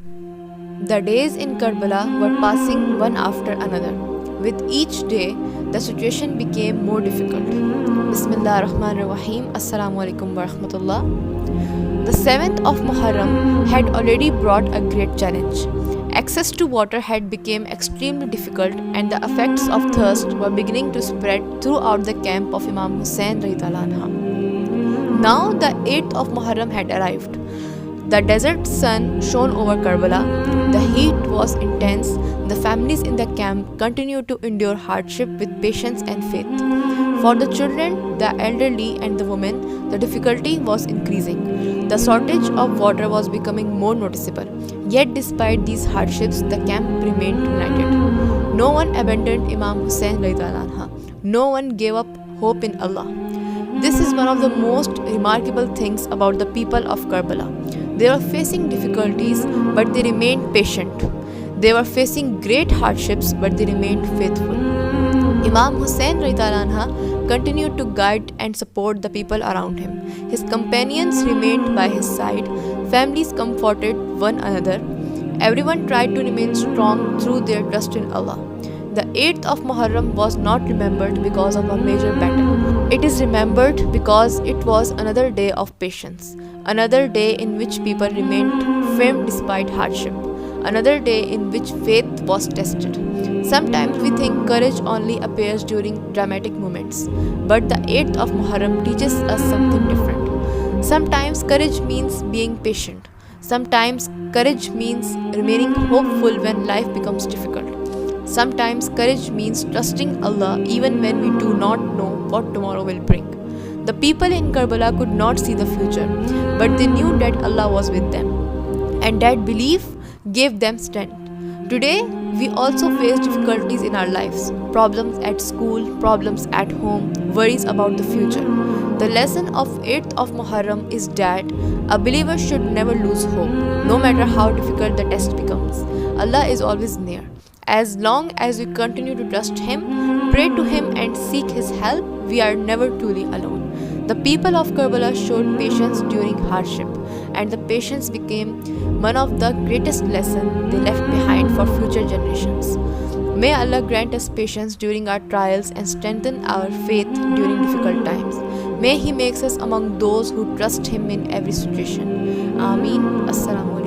The days in Karbala were passing one after another. With each day, the situation became more difficult. Bismillah ar-Rahman ar-Rahim. Assalamu alaikum wa rahmatullah. The 7th of Muharram had already brought a great challenge. Access to water had become extremely difficult and the effects of thirst were beginning to spread throughout the camp of Imam Hussain radhiyallahu anhu. Now the 8th of Muharram had arrived. The desert sun shone over Karbala. The heat was intense. The families in the camp continued to endure hardship with patience and faith. For the children, the elderly, and the women, the difficulty was increasing. The shortage of water was becoming more noticeable. Yet, despite these hardships, the camp remained united. No one abandoned Imam Hussain radhiyallahu anhu. No one gave up hope in Allah. This is one of the most remarkable things about the people of Karbala. They were facing difficulties, but they remained patient. They were facing great hardships, but they remained faithful. Imam Hussain radhiyallahu anhu continued to guide and support the people around him. His companions remained by his side. Families comforted one another. Everyone tried to remain strong through their trust in Allah. The 8th of Muharram was not remembered because of a major battle. It is remembered because it was another day of patience, another day in which people remained firm despite hardship, another day in which faith was tested. Sometimes we think courage only appears during dramatic moments, but the 8th of Muharram teaches us something different. Sometimes courage means being patient. Sometimes courage means remaining hopeful when life becomes difficult. Sometimes courage means trusting Allah even when we do not know what tomorrow will bring. The people in Karbala could not see the future, but they knew that Allah was with them, and that belief gave them strength. Today, we also face difficulties in our lives, problems at school, problems at home, worries about the future. The lesson of 8th of Muharram is that a believer should never lose hope, no matter how difficult the test becomes. Allah is always near. As long as we continue to trust Him, pray to Him and seek His help, we are never truly alone. The people of Karbala showed patience during hardship, and the patience became one of the greatest lessons they left behind for future generations. May Allah grant us patience during our trials and strengthen our faith during difficult times. May He makes us among those who trust Him in every situation. Ameen. Assalamu alaikum.